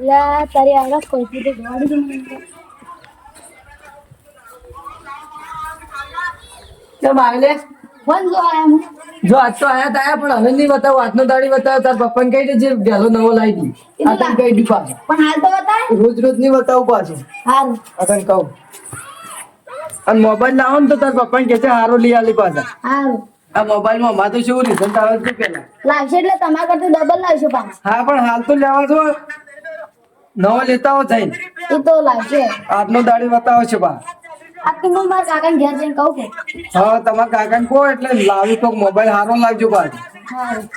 લા તારી આવાજ કોઈ થી ગાડી દે મને કેમ આવેલે ફોન જો આયા હું જો આજ તો આયા તા પણ હવે નહીં બતાવો આજનો દાડી બતાવો તાર પપ્પાને કહી દેજે ગેલો નવો લાવી દી આ તને કહી દી પાછો પણ હાલ તો બતાય રોજ રોજ નહીં બતાવું પાછું હારું આ તને કહું અને મોબાઈલ લાવો ને તો તાર પપ્પાને કહે છે હારો લઈ આલી પાછા હારું આ મોબાઈલમાં માં તો શું રિઝલ્ટ આવે છે પેલા લાવશે એટલે તમારા કરતા ડબલ લાવશે પાછું હા પણ હાલ તો લેવા છો નવો લેતા હો થઈને એ તો લાવશે આજનો દાડી બતાવો છે બા આ તો હું મારા કાકાને ઘેર જઈને કહું કે હા તમારા કાકાને કહો એટલે લાવી તો મોબાઈલ હારો લાવજો પાછો હારું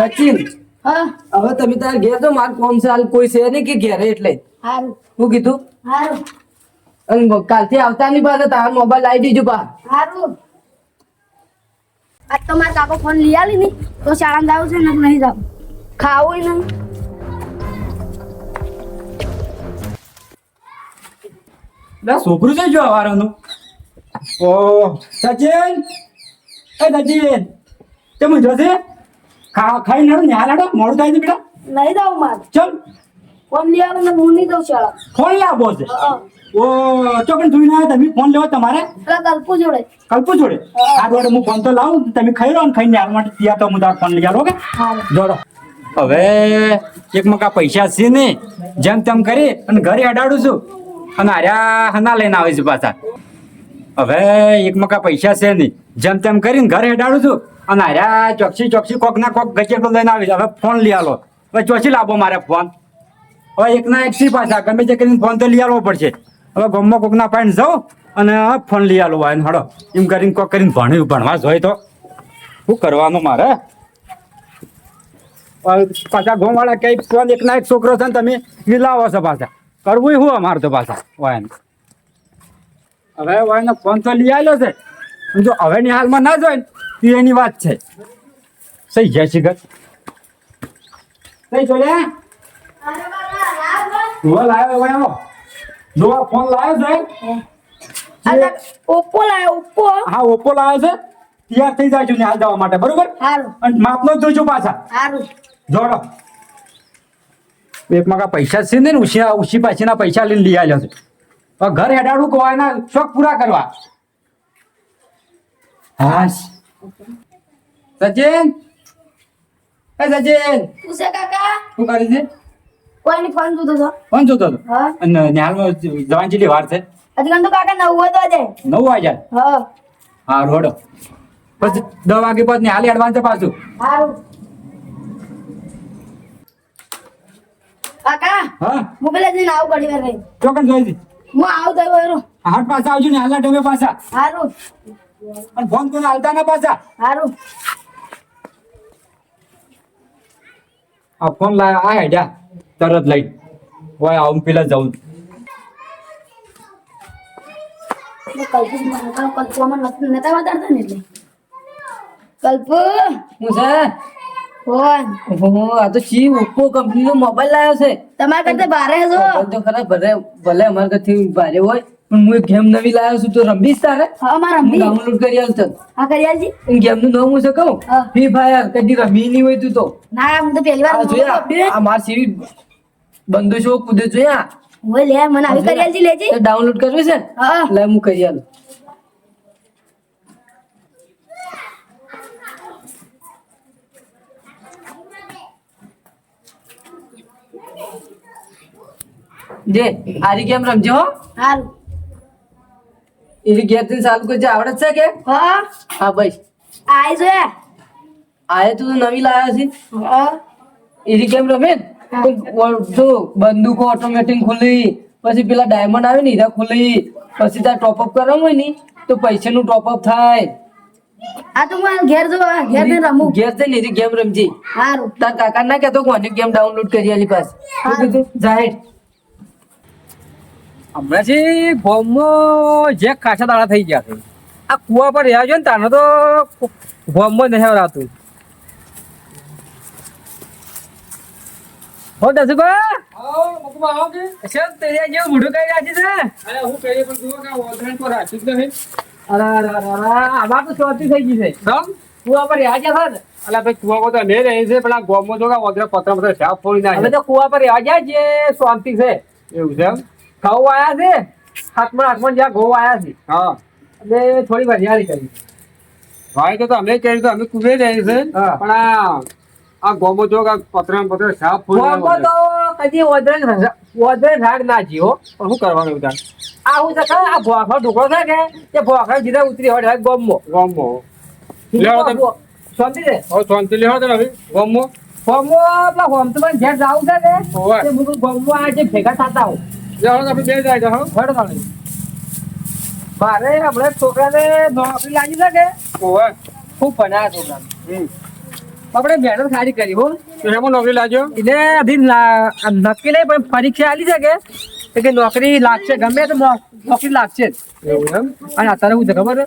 સચિન હા હવે તમે તારા ઘેર તો માર કોમ છે હાલ કોઈ છે નહીં કે ઘેરે એટલે હારું શું કીધું હારું અને કાલથી આવતા નહીં પાછા તારા મોબાઈલ લાવી દીજો પા હારું આજ તો મારા કાકો ફોન લઈ આલી ની તો શાળામાં જાવ છે ને નહીં જાવ ખાવું નહીં છોકરું છે જો અવારનું ઓ સચિન એ સચિન કેમ જોશે ખાઈ નડો ન્યા લાડો મોડું થાય છે બેટા નહીં જાવ મારે ચલ ફોન લઈ આલો ને હું નહીં જાઉં શાળા ફોન લાવો છે હા ઓ ચોકન જોઈને આવ્યા તમે ફોન લેવો તમારે પેલા ગલ્પુ જોડે કલ્પુ જોડે આ જોડે હું ફોન તો લાવું તમે ખાઈ લો ને ખાઈને હાલ માટે ત્યાં તો હું તાર ફોન લઈ આવો કે હારું જોડો હવે એક મકા પૈસા છે ને જેમ તેમ કરી અને ઘરે અડાડું છું અને હાર્યા હના લઈને આવે છે પાછા હવે એક મકા પૈસા છે નહીં જેમ તેમ કરીને ઘરે અડાડું છું અને હાર્યા ચોકસી કોક ના કોક ગચેટો લઈને આવી હવે ફોન લઈ આલો હવે ચોથી લાવો મારે ફોન હવે એક ના એક સી પાછા ગમે તે કરીને ફોન તો લઈ આવવો પડશે હવે ગમમાં કોકના પાણી જાઉં અને ફોન લઈ આલો હોય હડો એમ કરીને કોક કરીને ભણવા જોઈએ તો શું કરવાનું મારે પાછા ગોમવાળા કઈ ફોન એક ના એક છોકરો છે ને તમે મિલાવો છો પાછા કરવું શું અમારે તો પાછા વાયન હવે વાયનો ફોન તો લઈ આવ્યો છે જો હવેની હાલમાં ના જોઈ તો એની વાત છે સહી જય શ્રી ગત સહી જોડે લાવ્યો વાયો જો ફોન લાવ્યો છે ઓપ્પો લાયો ઓપ્પો હા ઓપ્પો લાવ્યો છે તૈયાર થઈ જાય ને હાલ જવા માટે બરોબર હારું અને માપનો જ જોજો પાછા હારું જોડો એક મગા પૈસા છે ને ઉછી પાછીના પૈસા લઈને લઈ આવ્યો છે હવે ઘર હેડાડું કહો એના શોખ પૂરા કરવા હાશ સચિન એ સચિન પૂછે કાકા શું કરી છે કોઈની ફોન જોતો હતો કોણ જોતો હતો હા અને નિહાલમાં જવાની જેટલી વાર છે હજી કાન તો કાકા 9 વાગે 9 વાગ્યા હા હા રોડો પછી 10 વાગે પછી નિહાલ એડવાન્સ પાછું હારું કાકા હા હું પેલા જઈને આવું ઘડી વાર રહી ચોકન જોઈ હતી હું આવું તો એરો હાટ પાછા આવજો ને હાલના ટાઈમે પાછા હારું અને ફોન કોને હાલતા ના પાછા હારું આ ફોન લાયા આ હેડ્યા તરત લઈ હોય આવું પેલા જવું કલ્પમાં નતા વાતાડતા ને એટલે કલ્પ હું છે ફોન ઓહો આ તો ચી ઓપ્પો કંપનીનો મોબાઈલ લાવ્યો છે તમારા કરતા બારે છો મોબાઈલ તો ખરા ભલે અમારા ઘરથી ભારે હોય પણ હું એક ગેમ નવી લાવ્યો છું તો રમીશ તારે હા મારા હું રમી ડાઉનલોડ કરી આલ તને હા કરિયાલજી એ ગેમ નું નામ હું છે કહું હા. ફ્રી ફાયર કદી રમી નહીં હોય તું તો ના હું તો પહેલી વાર આ જોયા આ માર સીવી બંદો છો કૂદે જોયા ઓય લે મને આવી કરિયાલજી લેજી ડાઉનલોડ કરવી છે ને હા લે હું કરી આલું જે આરી ગેમ રમજો હો હારું એની ગેમ થી ચાલુ કરજે આવડત છે કે હા હા ભાઈ આઈ જોયા આયે તું તો નવી લાવ્યો છે હા એની ગેમ રમે ને તો જો બંદૂકો ઓટોમેટિક ખુલી પછી પેલા ડાયમંડ આવે ને હીરા ખુલી પછી તાર ટોપઅપ કરવાનું હોય ને તો પૈસાનું ટોપઅપ થાય આ તો હું ઘેર જો ઘેર જઈને રમું ઘેર જઈને એની ગેમ રમજી હારું તાર કાકા ના કહેતો કોની ગેમ ડાઉનલોડ કરી આલી પાસ શું કીધું જાહેર હમણાંથી ગોમમાં જે ખાસા દાડા થઈ ગયા છે આ કુવા પર રહ્યા છે ને તાનો તો ગોમમાં નહીં આવડાતું હો દસુભા અચ્છા તેરે જેવું મોઢું કઈ રાખી છે અરે આમાં તો શોર્ટી થઈ ગઈ છે કુવા પર રહ્યા ગયા છે ને અલા ભાઈ કુવા તો અમે રહી છે પણ આ ગોમમાં જો કે વગર પતરા સાફ ફોડી અમે નાખે તો કુવા પર રહ્યા ગયા જે શાંતિ છે એવું છે એમ? ઘઉં આયા છે હાથમાં જ્યાં ઘઉં આયા છે હા અને થોડી વરિયાળી કરી ભાઈ તો અમે કહ્યું તો અમે કુવે રહી છે હા. પણ આ ગોમમાં જો કે પતરા સાફ ફોડી ગોમમાં નાખે. તો કદી ઓદરે રાગ ના જીવો પણ શું કરવાનું બધા આ હું છે કે આ ભોખરો ઢોકળો છે કે તે ભોખરો જીરા ઉતરી હોય ગોમમાં ગોમમાં લેવો તમે. શાંતિ છે હવે શાંતિ લેવો તો હવે ગોમમાં ગોમમાં પેલા હોમ તો ઘેર જાવું છે ને હોવે. તે હું ગોમમાં આ જે ભેગા થતા હું લેવો તો આપણે બે જાય હો હડો તાણી. મારે હમણાં છોકરાને નોકરી લાગી છે કે ઓવે ખૂબ ભણાયા છોકરાને હમ. આપણે મહેનત સારી કરી હો તો એમાં નોકરી લાગ્યો એટલે હજી નક્કી નહીં પણ પરીક્ષા આલી છે કે નોકરી લાગશે ગમે તો નોકરી લાગશે જ. એવું એમ અને અત્યારે શું છે ખબર છે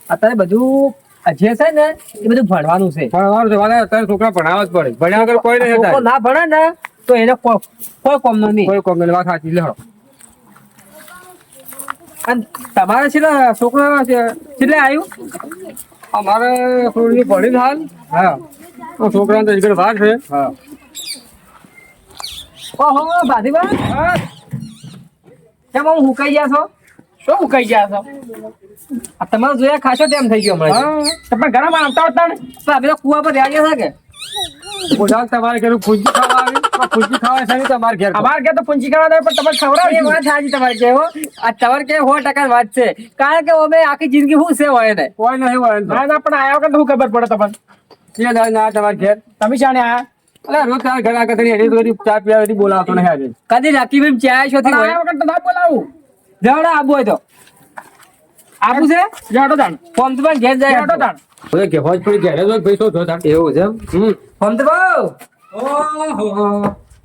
અત્યારે બધું જે છે ને એ બધું ભણવાનું છે ભણવાનું છે વાલે અત્યારે છોકરા ભણાવવા જ પડે ભણ્યા વગર કોઈ નહીં છોકરો થાય ના ભણે ને તો એને કોઈ કોમનો નહીં કોઈ કોમ વાત સાચી લેવો અને તમારે છે છોકરો કેટલે આવ્યું અમારે થોડી ભણી હાલ હા તો છોકરાને તો હજી વાર છે હા ઓહો ભાતીબા કેમ હું હુકાઈ ગયા છો શું હુકાઈ ગયા છો આ તમારે જોયા ખાસો ટાઈમ થઈ ગયો હમણાં તમે ઘણા માં આવતા હતા ને તો અમે તો કુવા પર રહ્યા ગયા છે કે ગુજરાત તમારે ઘેર પૂંજી ખાવા આવી પણ પૂંજી ખાવા છે નહીં તમારે ઘેર અમારે કે તો પૂંચી કરવા દે પણ તમે ખવડાવી વાત સાચી તમારે કે હો આ તમારે કે 100% વાત છે કારણ કે અમે આખી જિંદગી શું છે હોય ને કોઈ નહીં હોય ના ના પણ આયા વગર તો શું ખબર પડે તમને કે દાદા ના તમારે ઘેર તમે શાણે આયા અરે રોજ તારા ઘર આગળ કરી એની બધી ચા પીવા બોલાવતો નહીં આજે કદી રાખી ચાય છો થી આયા વગર તો ના બોલાવું જવડા આબુ હોય તો આબુ છે જવડો દાણ ફોર્મ તો પણ ઘેર જાય જવડો દાણ હવે કે હોજ પડી ઘેર જ હોય પૈસો જો તાર એવું છે એમ ફોર્મ તો બહુ ઓહો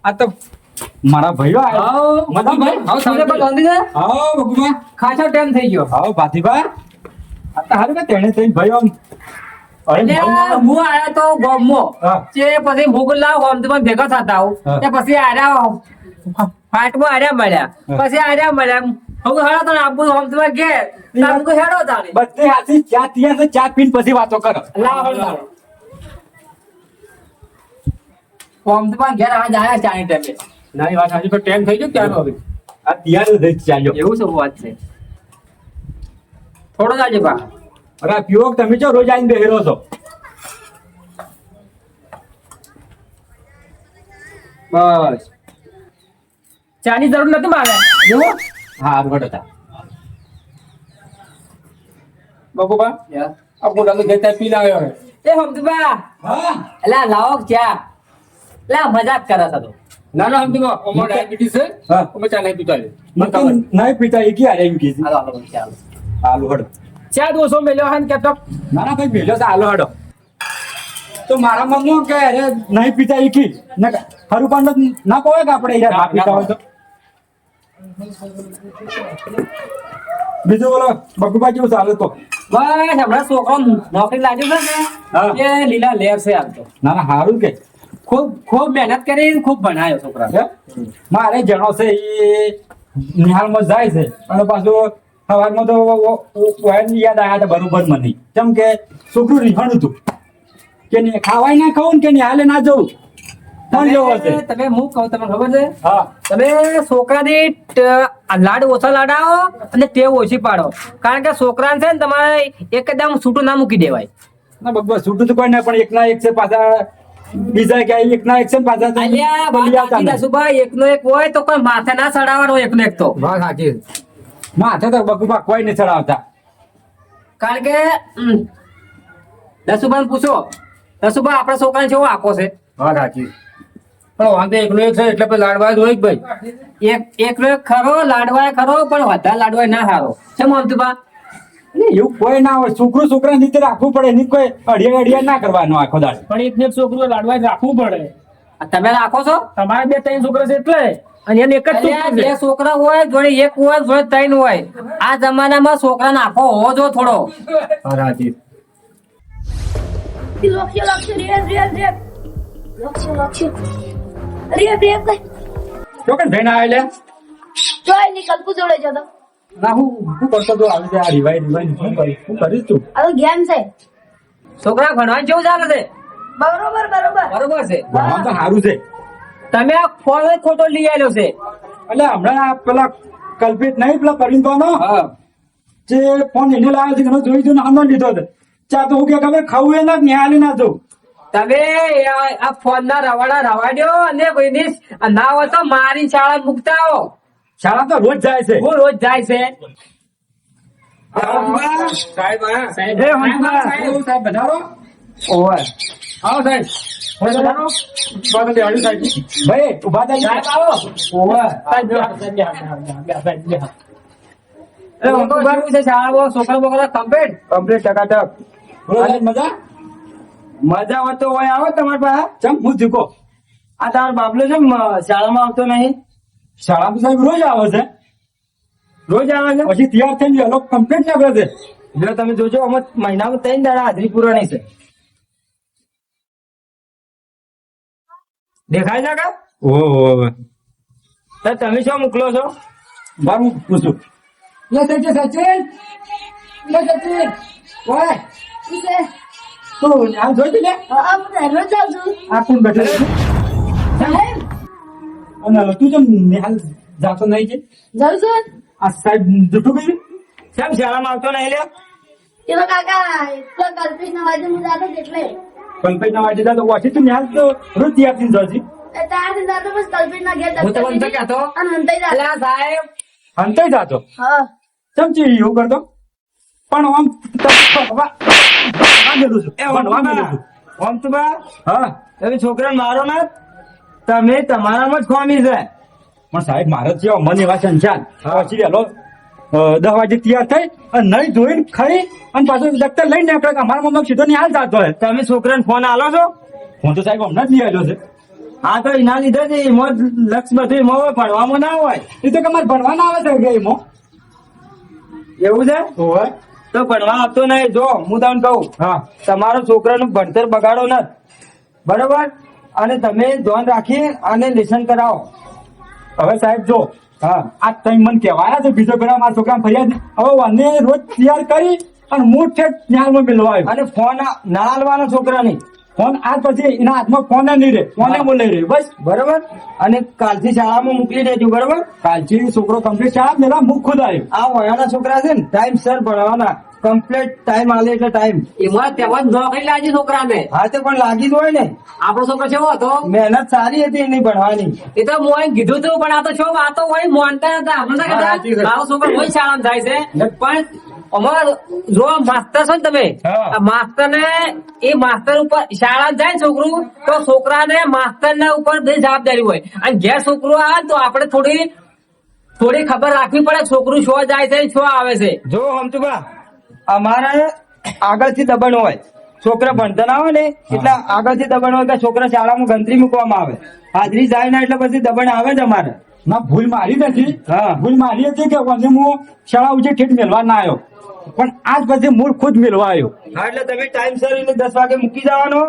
આ તો મારા ભાઈઓ આવો મદન ભાઈ આવો તમને પણ બાંધી દે આવો બબુભા ખાસો ટાઈમ થઈ ગયો આવો ભાતીભા આ તો હારું કે તેણે તઈ ભાઈઓ આમ એટલે હું આયા તો ગોમો હા. જે પછી ભૂગુલા હોમ તો પણ ભેગા થતા હું હા. તે પછી આર્યા ફાટમાં આર્યા મળ્યા હા. પછી આર્યા મળ્યા હું હેડો તને આબુ હોમ તો ઘેર તારું કોઈ હેડો તારે બધે હાથી ચા તિયા છે ચા પીને પછી વાતો કરો લાવ હેડો તારે હોમ તો પણ ઘેર આજ આયા ચાની ટાઈમે નાની વાત આજે તો ટાઈમ થઈ ગયો ક્યાંનો હવે આ તિયાર જ ચાલ્યો એવું શું વાત છે થોડો જ આજે બા અરે આ પીવો કે તમે જો રોજ આવીને બેહેરો છો બસ ચાની જરૂર નથી મારે એવું હા વડો તા બકુબા આ પોતા તો ઘેર પી લાવ્યો હવે એ હોમ તો બા હા એલા લાવો ચા લા મજાક કરે છે તો ના ના સમજી અમારે ડાયાબિટીસ છે હા. અમે ચા નહીં પીતા મને નહીં પીતા એ ક્યારે એમ કીધું હાલો હાલો ચાલો આલુ હડો ચા દોસો મેલ્યો હાન કેતો ના ના ભાઈ ભેજો છે આલુ હડો તો મારા મમ્મી કે અરે નહીં પીતા એ કી ખરું પણ ના કહે કે આપણે યાર ના પીતા હોય તો બીજું બોલો બગુબા કેવું ચાલે તો બસ હમણાં છોકરો નોકરી લાગ્યો છે હા. ને એ લીલા લેર છે આમ તો ના ના સારું કે ખૂબ ખૂબ મહેનત કરી ખૂબ ભણાયો છોકરા હે? મારે જણો છે એ નિહાળમાં જાય છે અને પાછું સવારમાં તો યાદ આવ્યા હતા બરોબર મને કેમ કે છોકરું રીહણ હતું કે ખાવાય ના ખાવું ને કે નિહાલે ના જવું પણ જેવો છે તમે હું કહું તમને ખબર છે હા તમે છોકરાની લાડ ઓછા લાડાવો અને ટેવ ઓછી પાડો કારણ કે છોકરાને છે ને તમારે એકદમ છૂટું ના મૂકી દેવાય ના બગવા છૂટું તો કોઈ ના પણ એકના એક છે પાછા બીજા ક્યાંય એકના એક છે ને પાછા અલ્યા બદલી આવતા વાત નહીં. નસુભાઈ એકનો એક હોય તો કોઈ માથે ના ચડાવવાનો એકનો એક તો વાત સાચી માથે તો બગુબા કોઈ નહીં ચડાવતા કારણ કે નસુભાઈ પૂછો નસુભાઈ આપણા છોકરાને કેવો આખો છે વાત સાચી પણ વાંધો એકનો એક છે એટલે પછી લાડવા જ હોય કે ભાઈ એકનો એક ખરો લાડવાય ખરો પણ વધારે લાડવાય ના સારો છે મોહનતુભા એવું કોઈ ના હોય છોકરું છોકરા રીતે રાખવું પડે એની કોઈ અડિયા અડિયા ના કરવાનો આખો દાડ પણ એક ને એક છોકરું લાડવા રાખવું પડે તમે રાખો છો તમારે 2-3 છોકરા છે એટલે અને એને એક જ અલ્યા, છોકરું બે છે. છોકરા હોય જોડે એક હોય જોડે ત્રણ હોય આ જમાનામાં છોકરા નાખો હોવો જો થોડો વાત સાચી લક્ષ્ય લક્ષ્ય રેપ રેપ રેપ લક્ષ્ય લક્ષ્ય રેપ રેપ કઈ ચોકન જઈને આવે લે જોઈ ની કલ્પુ જોડે જતો ના હું કરતો તો આવી આ રિવાઈ શું કરીશ તું હવે ગેમ છે છોકરા ભણવાનું કેવું ચાલે છે? બરોબર બરોબર છે. ભણવાનું તો સારું છે. તમે આ ફોન જ ખોટો લઈ આવ્યો છે. એટલે હમણાં આ પેલા કલ્પિત નહીં પેલા પરિંદોનો હા. જે ફોન એને લાવ્યો છે એનો જોઈ જોઈને આનો લીધો છે. ચા તો હું કે ખબર ખાવું એ ના નિહાળી ના જો. તમે આ ફોન ના રવાડા રવાડ્યો અને કોઈની ના હોય તો મારી શાળા મૂકતા આવો. શાળા તો રોજ જાય છે. હું રોજ જાય છે. સાહેબ હા. એ હંસા, સાહેબ વધારો. ઓવે. આવો સાહેબ. વધારો. સ્વાગત છે, હાજર સાહેબ. ભાઈ ઉભા થઈ સાહેબ આવો. ઓવે. કેવું છે શાળામાં? છોકરા બોકરા કમ્પ્લીટ? કમ્પ્લીટ ટકાટક. બોલો સાહેબ, મજા મજા આવતો હોય આવો તમારી પાસે. ચમ હું જીકો. આ તમારો બાબલો છે શાળામાં આવતો નહીં? શાળામાં સાહેબ રોજ આવે છે. રોજ આવે છે? પછી તૈયાર થઈને વહેલો કમ્પ્લીટ લાગે છે. જો તમે જોજો અમે મહિનામાં 3 દાડા હાજરી પૂરવાની છે. દેખાય છે કા? ઓહો, તો તમે શું મોકલો છો? બારું પૂછું. લે સચિન, સચિન. લે સચિન. ઓય, શું છે? તું આમ જોઈ લે. હા, હું દરરોજ જાઉં છું. આ કોણ બેઠો છે? સાહેબ, અને તું જેમ નિહાલ જાતો નહીં છે. જાઉં છું. આ સાહેબ જૂઠું કહ્યું. કેમ શાળામાં આવતો નહીં લ્યો? એ તો કાકા એટલો કલ્પિતના વાજે હું જાતો જ એટલે. કલ્પેટના વાટી જાતો ઓછી તું નિહાલ તો રોજ તૈયાર થઈને જોજી. એ તારથી જાતો બસ કલ્પિતના ઘેર હું તો દફતર મને તો કહેતો. અને હંતાઈ જાતો. અલા સાહેબ, અંતે જાતો. હા. ચમચી એવું કરતો. પણ આમ ભણવા ગયેલું છું. ભણવા ગયેલું છું. ઓમ તો બા હા, તમે છોકરાને મારો ના. તમે તમારામાં જ ખોમી છે. પણ સાહેબ મારે છે મને એવા સંચાર પછી વહેલો 10 વાગે તૈયાર થઈ અને નહીં ધોઈને ખાઈ અને પાછું દફતર લઈને નીકળે. અમારા મમ્મી સીધો નિહાલ જાતો હોય. તમે છોકરાને ફોન આલો છો? હું તો સાહેબ હમણાં જ લઈ આવ્યો છે. હા તો એના લીધે જ એમાં જ લક્ષ બધું એમાં હોય, ભણવામાં ના હોય. એ તો તમારે ભણવાના આવે છે કે એમાં. એવું છે? હોય. તો ભણવા આપતો નહીં. જો હું તમને કહું, હા, તમારો છોકરાનું ભણતર બગાડો ન. બરોબર? અને તમે ધ્યાન રાખી અને લેસન કરાવો. હવે સાહેબ જો હા. આ તમે મને કહેવાયા છે બીજો પેલા મારા છોકરા ફરિયાદ નહીં. હવે મને રોજ તૈયાર કરી અને હું ઠેઠ ન્યાયમાં મેળવા આવ્યો. અને ફોન ના હાલવાનો છોકરાની. ફોન આજ પછી એના હાથમાં ફોન નહીં રહે. ફોને હું લઈ રહ્યો બસ. બરોબર? અને કાલથી શાળામાં મોકલી દેજો. બરોબર? કાલથી છોકરો કમ્પ્લીટ શાળા મેળવા હું ખુદ આવ્યો. આ વયાના છોકરા છે ને ટાઈમ સર ભણવાના. કમ્પ્લીટ ટાઈમ આલે એટલે ટાઈમ. એમાં તેમાં જ નોકરી લાગી છોકરાને. હા તો પણ લાગી જ હોય ને. આપણો છોકરો કેવો હતો? મહેનત સારી હતી એની ભણવાની. એ તો મોય કીધું હતું પણ આ તો શું વાતો હોય માનતા હતા. આપણે તો કહેતા, મારો છોકરો હોય શાળામાં જાય છે પણ અમાર જો માસ્ટર છો ને તમે, હા. માસ્ટર ને એ માસ્ટર ઉપર શાળા જાય ને છોકરું તો છોકરાને માસ્ટર ના ઉપર બધી જવાબદારી હોય અને ઘેર છોકરું આવે તો આપણે થોડી ખબર રાખવી પડે છોકરું શું જાય છે શું આવે છે. જો હમતુભા અમારે આગળથી દબાણ હોય. છોકરા ભણતા ના હોય ને એટલે આગળથી દબાણ હોય કે છોકરા શાળામાં ગણતરી મૂકવામાં આવે. હાજરી જાય ના એટલે પછી દબાણ આવે જ અમારે. ના ભૂલ મારી નથી. હા. ભૂલ મારી હતી કે વને હું શાળા ઉજે ઠેઠ મેળવા ના આવ્યો પણ આજ પછી મૂળ ખુદ મેળવા આવ્યો. હા એટલે તમે ટાઈમ સર એને 10 વાગે મૂકી જવાનો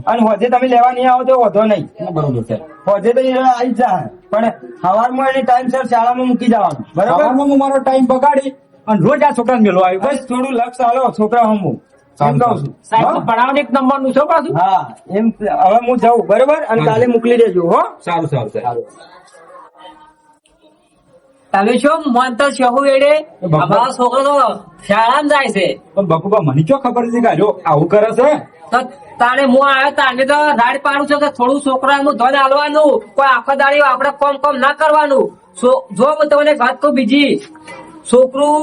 અને હોજે તમે લેવા નહીં આવો તો વાંધો નહીં. બરોબર છે. હોજે તો એ આવી જ જાય પણ સવારમાં એને ટાઈમ સર શાળામાં મૂકી જવાનું. બરાબર? સવારમાં હું મારો ટાઈમ બગાડી અને રોજ આ છોકરાને મેળવા આવ્યો બસ બસ. થોડું લક્ષ આલો છોકરા હમું એમ કહું છું. સાહેબ તો ભણાવવાનું એક નંબર નું છો પાછું. હા એમ હવે હું જાઉં. બરોબર? અને કાલે મોકલી દેજો હો. સારું સારું સારું. તમે શું માનતા છો એડે? બાપા. અમારો છોકરો તો શાળામાં જાય છે પણ બકુબા મને ક્યાં ખબર હતી કે આર્યો આવું કરે છે. તો તારે હું આવ્યો તારે તો રાડ પાડું છું કે થોડું છોકરાનું ધન આલવાનું, કોઈ આખો દાડી આપણે કોમ ના કરવાનું. જો હું તમને વાત કહું બીજી, છોકરું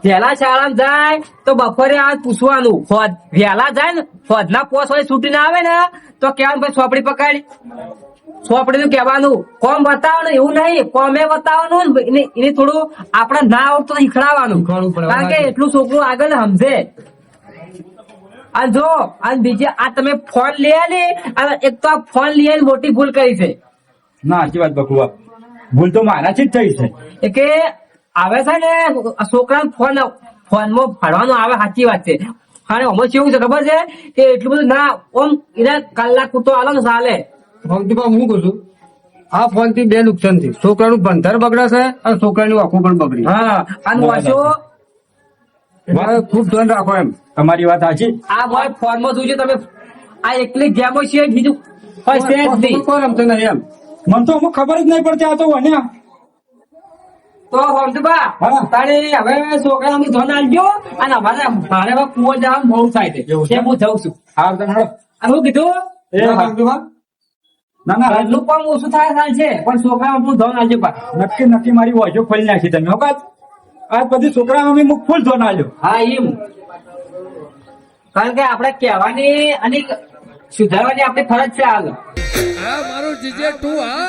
વહેલા શાળામાં જાય તો બપોરે આ પૂછવાનું. વહેલા જાય ને ફોજના પોસ હોય છૂટીને આવે ને તો કેવાનું ભાઈ ચોપડી પકડી. ચોપડી નું કહેવાનું કોમ બતાવવાનું એવું નહીં, કોમે બતાવવાનું ને એને થોડું આપણે ના આવડતું તો શીખડાવવાનું કારણ કે એટલું છોકરું આગળ સમજે. અને જો અને બીજી આ તમે ફોન લઈ આલી અને એક તો આ ફોન લઈ આલી મોટી ભૂલ કરી છે. ના સાચી વાત બકુબા, ભૂલ તો મારાથી જ થઈ છે. એ કે આવે છે ને છોકરાને ફોનમાં ભણવાનું આવે સાચી વાત છે. અને આમાં કેવું છે ખબર છે કે એટલું બધું ના ઓમ એને કલાક પૂરતો આલો ને ચાલે. હમતુભા હું કહું છું આ ફોન થી 2 નુકસાન થી છોકરાનું ભણતર બગડે છે અને છોકરાની આંખો પણ બગડી. હા અને વાંચો એટલે ખૂબ ધ્યાન રાખો એમ. તમારી વાત સાચી. આ ભાઈ ફોનમાં જોજો તમે, આ એકલી ગેમો છે બીજું કઈ છે જ નહીં. કોઈ રમતો નહીં એમ. મને તો અમુક ખબર જ નહીં પડતી આ તો વન્યા. તો હમદબા હા. તારે હવે છોકરા અમે ધન આલજો અને અમારે મારે હવે કુવો જવાનું બહુ થાય છે એવું છે? તે હું જાઉં છું. હાર તને હેડો. અને હું કીધું એ હા. ના ના ઘરનું કામ ઓછું થાય છે પણ છોકરા આપણું ધન આલજો પા. નક્કી નક્કી મારી વોજો ખોલી નાખી તમે હો કાચ. આજ બધી છોકરા અમે મુખ ફૂલ ધોન આલ્યો. હા એમ, કારણ કે આપણે કહેવાની અને સુધારવાની આપણી ફરજ છે હાલ. આ મારું જીજે તું હા